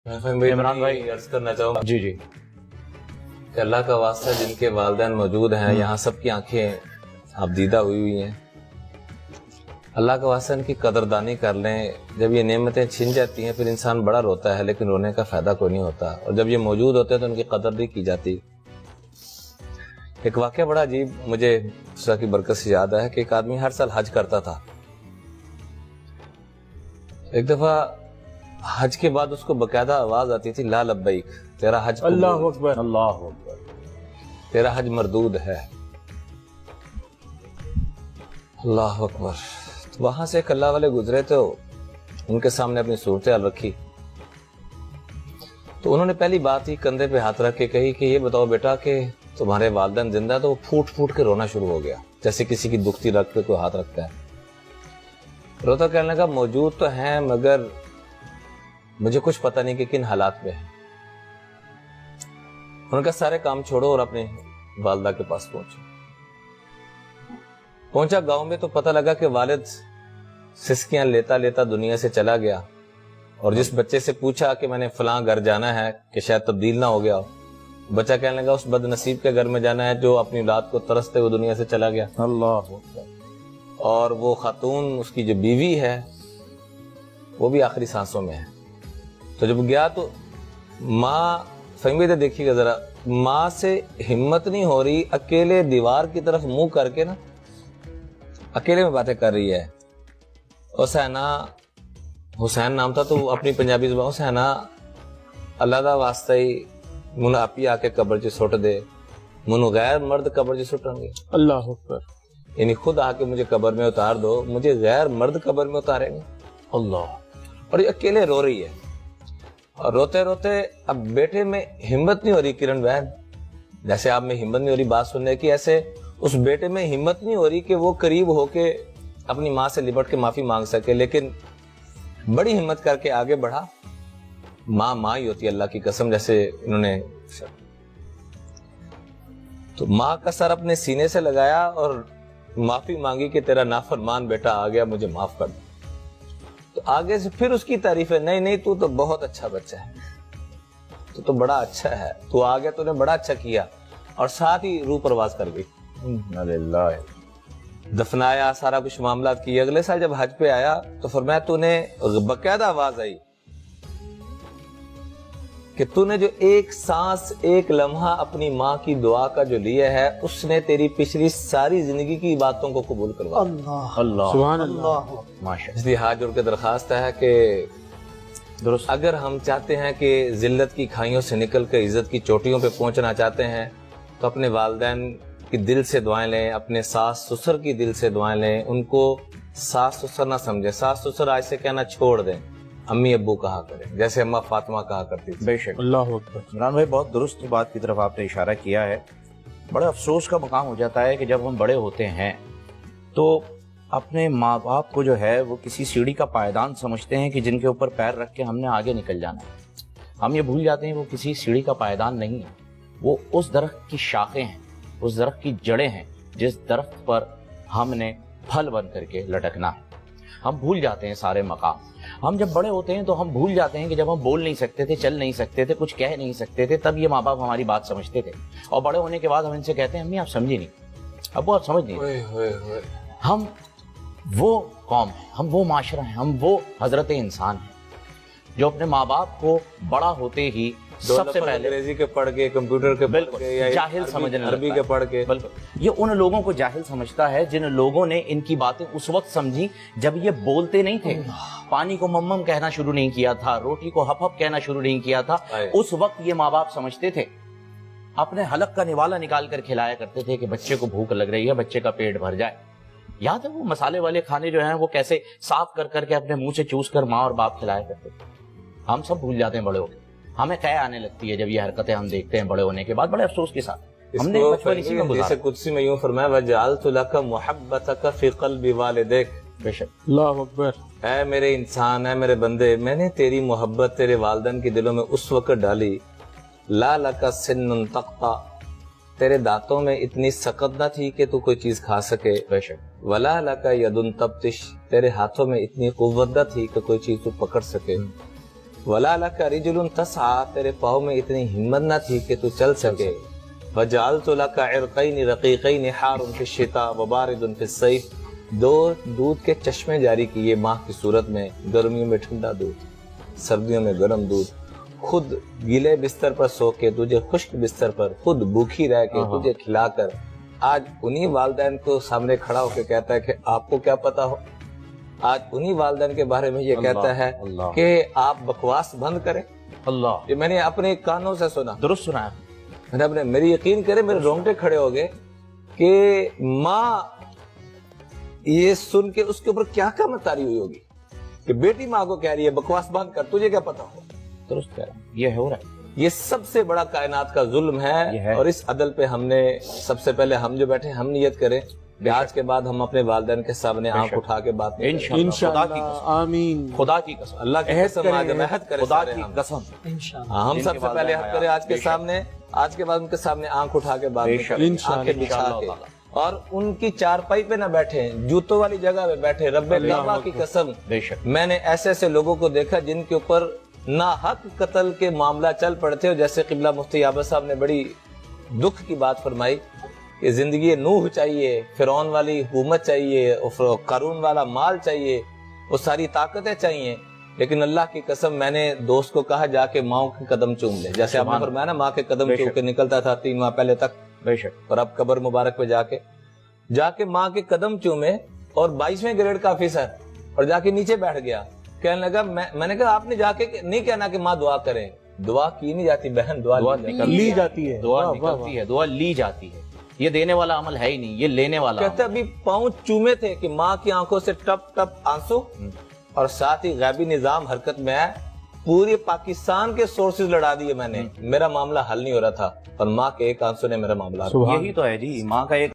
عمران بھائی عرض کرنا چاہوں گا جی کہ اللہ کا واسطہ جن کے والدین موجود ہیں یہاں سب کی آنکھیں آبدیدہ ہوئی ہیں، اللہ کا واسطہ ان کی قدردانی کر لیں۔ جب یہ نعمتیں چھن جاتی ہیں پھر انسان بڑا روتا ہے، لیکن رونے کا فائدہ کوئی نہیں ہوتا، اور جب یہ موجود ہوتے ہیں تو ان کی قدر نہیں کی جاتی۔ ایک واقعہ بڑا عجیب مجھے خدا کی برکت سے یاد ہے کہ ایک آدمی ہر سال حج کرتا تھا۔ ایک دفعہ حج کے بعد اس کو باقاعدہ آواز آتی تھی، لا لبیک، تیرا حج قبول، اللہ اکبر اللہ اکبر، تیرا حج مردود ہے، اللہ اکبر۔ تو وہاں سے ایک اللہ والے گزرے تو ان کے سامنے اپنی صورتحال رکھی، تو انہوں نے پہلی بات ہی کندھے پہ ہاتھ رکھ کے کہی کہ یہ بتاؤ بیٹا کہ تمہارے والدین زندہ؟ تو وہ پھوٹ پھوٹ کے رونا شروع ہو گیا، جیسے کسی کی دکھتی رکھ پہ کوئی ہاتھ رکھتا ہے۔ روتا کہنے لگا موجود تو ہیں مگر مجھے کچھ پتہ نہیں کہ کن حالات میں ہیں۔ ان کا سارے کام چھوڑو اور اپنے والدہ کے پاس پہنچا گاؤں میں تو پتہ لگا کہ والد سسکیاں لیتا لیتا دنیا سے چلا گیا، اور جس بچے سے پوچھا کہ میں نے فلاں گھر جانا ہے کہ شاید تبدیل نہ ہو گیا ہو، بچہ کہنے لگا اس بد نصیب کے گھر میں جانا ہے جو اپنی اولاد کو ترستے ہوئے دنیا سے چلا گیا۔ اللہ اکبر۔ اور وہ خاتون اس کی جو بیوی ہے وہ بھی آخری سانسوں میں ہے۔ تو جب گیا تو ماں، فہمی تو دیکھیے گا ذرا، ماں سے ہمت نہیں ہو رہی، اکیلے دیوار کی طرف منہ کر کے نا اکیلے میں باتیں کر رہی ہے۔ حسین نام تھا تو وہ اپنی پنجابی زبان، حسینہ اللہ دا واسطہ ہی من آپی آ کے قبر چ سٹ دے، منو غیر مرد قبر چ سٹیں گے، اللہ اکبر، یعنی خود آ کے مجھے قبر میں اتار دو، مجھے غیر مرد قبر میں اتاریں گے، اللہ۔ اور یہ اکیلے رو رہی ہے، اور روتے روتے اب بیٹے میں ہمت نہیں ہو رہی، کرن بہن جیسے آپ میں ہمت نہیں ہو رہی بات سننے کی، ایسے اس بیٹے میں ہمت نہیں ہو رہی کہ وہ قریب ہو کے اپنی ماں سے لپٹ کے معافی مانگ سکے، لیکن بڑی ہمت کر کے آگے بڑھا۔ ماں ماں ہی ہوتی ہے اللہ کی قسم، جیسے انہوں نے تو ماں کا سر اپنے سینے سے لگایا اور معافی مانگی کہ تیرا نافرمان بیٹا آ گیا، مجھے معاف کر دو۔ تو آگے سے پھر اس کی تعریف ہے، نہیں نہیں تو بہت اچھا بچہ ہے، تو بڑا اچھا ہے، تو آ گیا، تو نے بڑا اچھا کیا، اور ساتھ ہی روح پرواز کر گئی، دفنایا، سارا کچھ معاملات کیے۔ اگلے سال جب حج پہ آیا تو فرمایا تو نے باقاعدہ آواز آئی کہ تو نے جو ایک سانس ایک لمحہ اپنی ماں کی دعا کا جو لیا ہے، اس نے تیری پچھلی ساری زندگی کی باتوں کو قبول کروا۔ اللہ اللہ سبحان اللہ، ماشاءاللہ۔ اس لیے ہاتھ جوڑ کے درخواست ہے کہ درست، اگر ہم چاہتے ہیں کہ ذلت کی کھائیوں سے نکل کر عزت کی چوٹیوں پہ پہنچنا چاہتے ہیں تو اپنے والدین کی دل سے دعائیں لیں، اپنے ساس سسر کی دل سے دعائیں لیں، ان کو ساس سسر نہ سمجھیں، ساس سسر آج سے کہنا چھوڑ دیں، امی ابو کہا کریں، جیسے اماں فاطمہ کہا کرتی تھی۔ بے شک، اللہ اکبر۔ عمران بھائی بہت درست بات کی طرف آپ نے اشارہ کیا ہے۔ بڑا افسوس کا مقام ہو جاتا ہے کہ جب ہم بڑے ہوتے ہیں تو اپنے ماں باپ کو جو ہے وہ کسی سیڑھی کا پائیدان سمجھتے ہیں کہ جن کے اوپر پیر رکھ کے ہم نے آگے نکل جانا ہے۔ ہم یہ بھول جاتے ہیں وہ کسی سیڑھی کا پائیدان نہیں ہے، وہ اس درخت کی شاخیں ہیں، اس درخت کی جڑیں ہیں جس درخت پر ہم نے پھل بن کر کے لٹکنا ہے۔ ہم بھول جاتے ہیں سارے مقام۔ ہم جب بڑے ہوتے ہیں تو ہم بھول جاتے ہیں کہ جب ہم بول نہیں سکتے تھے، چل نہیں سکتے تھے، کچھ کہہ نہیں سکتے تھے، تب یہ ماں باپ ہماری بات سمجھتے تھے، اور بڑے ہونے کے بعد ہم ان سے کہتے ہیں امی آپ سمجھی نہیں، ابو آپ سمجھ نہیں۔ ہم وہ قوم ہیں، ہم وہ معاشرہ ہیں، ہم وہ حضرت انسان ہیں جو اپنے ماں باپ کو بڑا ہوتے ہی سب سے پہلے انگریزی کے پڑھ کے، کمپیوٹر کے پڑھ کے، یا جاہل سمجھنے عربی کے پڑھ کے، بالکل یہ ان لوگوں کو جاہل سمجھتا ہے جن لوگوں نے ان کی باتیں اس وقت سمجھی جب یہ بولتے نہیں تھے، پانی کو ممم کہنا شروع نہیں کیا تھا، روٹی کو ہپ ہپ کہنا شروع نہیں کیا تھا، اس وقت یہ ماں باپ سمجھتے تھے، اپنے حلق کا نوالا نکال کر کھلایا کرتے تھے کہ بچے کو بھوک لگ رہی ہے، بچے کا پیٹ بھر جائے۔ یاد ہے وہ مسالے والے کھانے جو ہیں وہ کیسے صاف کر کر کے اپنے منہ سے چوس کر ماں اور باپ کھلایا کرتے تھے۔ ہم سب بھول جاتے ہیں بڑے ہو کے، ہمیں قے آنے لگتی ہے جب یہ حرکتیں ہم دیکھتے ہیں بڑے ہونے کے بعد، بڑے افسوس کے ساتھ ہم نے بچپن اسی میں گزارا۔ جیسے قدسی میں یوں فرمایا وَجَعَلْتُ لَكَ مُحَبَّتَكَ فِي قَلْبِ وَالِدَيْكَ، بے شک، اللہ اکبر۔ اے میرے انسان، اے میرے بندے، میں نے تیری محبت تیرے والدین کے دلوں میں اس وقت ڈالی، لا لَكَ سِنٌ تَقْطَعُ، تیرے دانتوں میں اتنی سخت نہ تھی کہ تو کوئی چیز کھا سکے، بے شک، وَلَا لَكَ يَدٌ تَبْطِشُ، تیرے ہاتھوں میں اتنی قوت نہ تھی کہ کوئی چیز تو پکڑ سکے، ولا لک رجل تسعى، تیرے پاؤں میں اتنی ہمت نہ تھی کہ تو چل سکے. وجعلت لك عرقین رقیقین حار فی الشتاء وبارد فی الصیف، دو دودھ کے چشمے جاری کیے ماہ کی صورت میں، گرمیوں میں ٹھنڈا دودھ، سردیوں میں گرم دودھ، خود گیلے بستر پر سو کے تجھے خشک بستر پر، خود بھوکی رہ کے تجھے کھلا کر، آج انہی والدین کو سامنے کھڑا ہو کے کہتا ہے کہ آپ کو کیا پتا ہو. آج انہی والدین کے بارے میں یہ کہتا ہے کہ آپ بکواس بند کریں. اللہ، یہ میں نے اپنے کانوں سے سنا، درست سنا ہے. میں نے اپنے، میری یقین کرے میرے رونگٹے کھڑے ہو گئے کہ ماں یہ سن کے اس کے اوپر کیا قیامت طاری ہوئی ہوگی کہ بیٹی ماں کو کہہ رہی ہے بکواس بند کر، تجھے کیا پتا ہو. درست کہہ رہا ہوں، یہ ہو رہا ہے. یہ سب سے بڑا کائنات کا ظلم ہے. اور اس عدل پہ ہم نے سب سے پہلے، ہم جو بیٹھے ہم نیت کریں کہ آج کے بعد ہم اپنے والدین کے سامنے آنکھ اٹھا کے بات نہیں کریں. انشاءاللہ، آمین. خدا کی قسم، اللہ کی قسم آج ہم عہد کریں، خدا سارے کی ہم. قسم، ہاں، ہم سب سے پہلے عہد کریں آج کے سامنے، آج کے بعد ان کے سامنے آنکھ اٹھا کے بات نہیں کریں، آنکھیں بچھا کے، اور ان کی چارپائی پہ نہ بیٹھیں، جوتوں والی جگہ پہ بیٹھے. رب کعبہ کی قسم، بے شک میں نے ایسے ایسے لوگوں کو دیکھا جن کے اوپر ناحق قتل کے معاملہ چل پڑتے ہو. جیسے قبلہ مفتی عابد صاحب نے بڑی دکھ کی بات فرمائی کہ زندگی نوح چاہیے، فرعون والی حکومت چاہیے، قارون والا مال چاہیے، وہ ساری طاقتیں چاہیے، لیکن اللہ کی قسم میں نے دوست کو کہا جا کے ماں کے قدم چوم لے. جیسے آپ نے فرمایا نا، ماں کے قدم چوم کے نکلتا تھا 3 ماہ پہلے تک، بے شک. اور اب قبر مبارک پہ جا کے ماں کے قدم چومے، اور 22ویں گریڈ کا آفیسر، اور جا کے نیچے بیٹھ گیا. کہنے لگا، میں نے کہا آپ نے جا کے نہیں کہنا کہ ماں دعا کریں، دعا کی نہیں جاتی بہن، دعا لی جاتی ہے، دعا نکلتی ہے، دعا لی جاتی ہے. یہ دینے والا عمل ہے ہی نہیں، یہ لینے والا. کہتے ابھی پاؤں چومے تھے کہ ماں کی آنکھوں سے ٹپ ٹپ آنسو، اور ساتھ ہی غیبی نظام حرکت میں آیا. پورے پاکستان کے سورسز لڑا دیے میں نے، میرا معاملہ حل نہیں ہو رہا تھا، اور ماں کے ایک آنسو نے میرا معاملہ. یہی تو ہے جی، ماں کا ایک